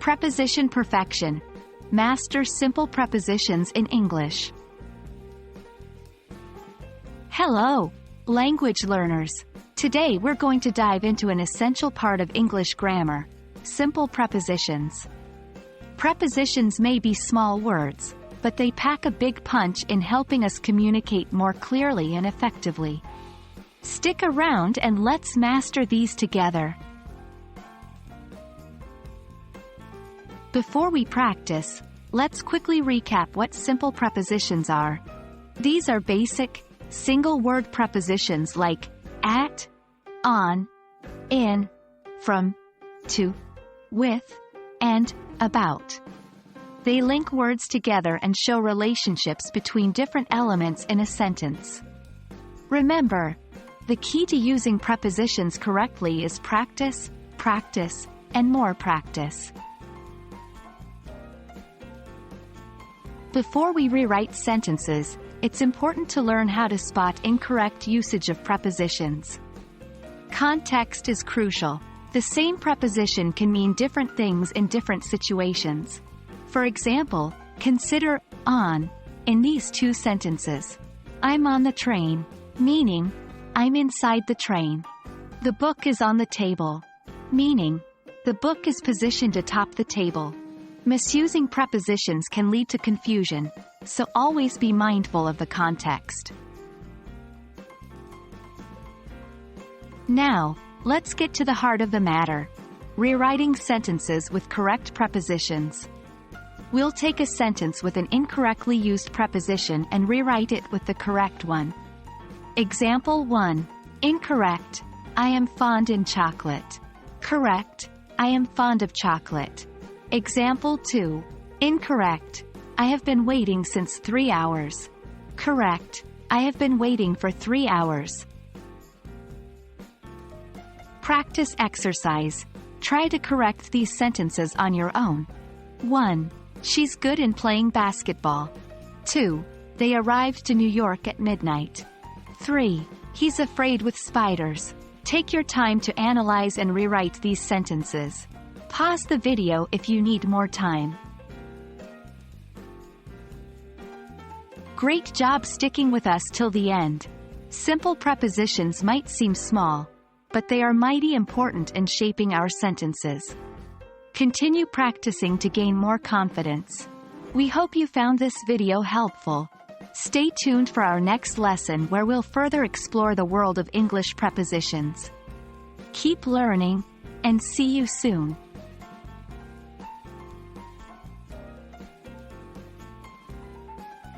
Preposition perfection. Master simple prepositions in English. Hello, language learners. Today we're going to dive into an essential part of English grammar: simple prepositions. Prepositions may be small words, but they pack a big punch in helping us communicate more clearly and effectively. Stick around and let's master these together. Before we practice, let's quickly recap what simple prepositions are. These are basic, single-word prepositions like at, on, in, from, to, with, and about. They link words together and show relationships between different elements in a sentence. Remember, the key to using prepositions correctly is practice, practice, and more practice. Before we rewrite sentences, it's important to learn how to spot incorrect usage of prepositions. Context is crucial. The same preposition can mean different things in different situations. For example, consider on in these two sentences. I'm on the train, meaning I'm inside the train. The book is on the table, meaning the book is positioned atop the table. Misusing prepositions can lead to confusion, so always be mindful of the context. Now, let's get to the heart of the matter: rewriting sentences with correct prepositions. We'll take a sentence with an incorrectly used preposition and rewrite it with the correct one. Example 1. Incorrect: I am fond in chocolate. Correct: I am fond of chocolate. Example 2. Incorrect: I have been waiting since 3 hours. Correct: I have been waiting for 3 hours. Practice exercise. Try to correct these sentences on your own. 1. She's good in playing basketball. 2. They arrived to New York at midnight. 3. He's afraid with spiders. Take your time to analyze and rewrite these sentences. Pause the video if you need more time. Great job sticking with us till the end. Simple prepositions might seem small, but they are mighty important in shaping our sentences. Continue practicing to gain more confidence. We hope you found this video helpful. Stay tuned for our next lesson where we'll further explore the world of English prepositions. Keep learning, and see you soon.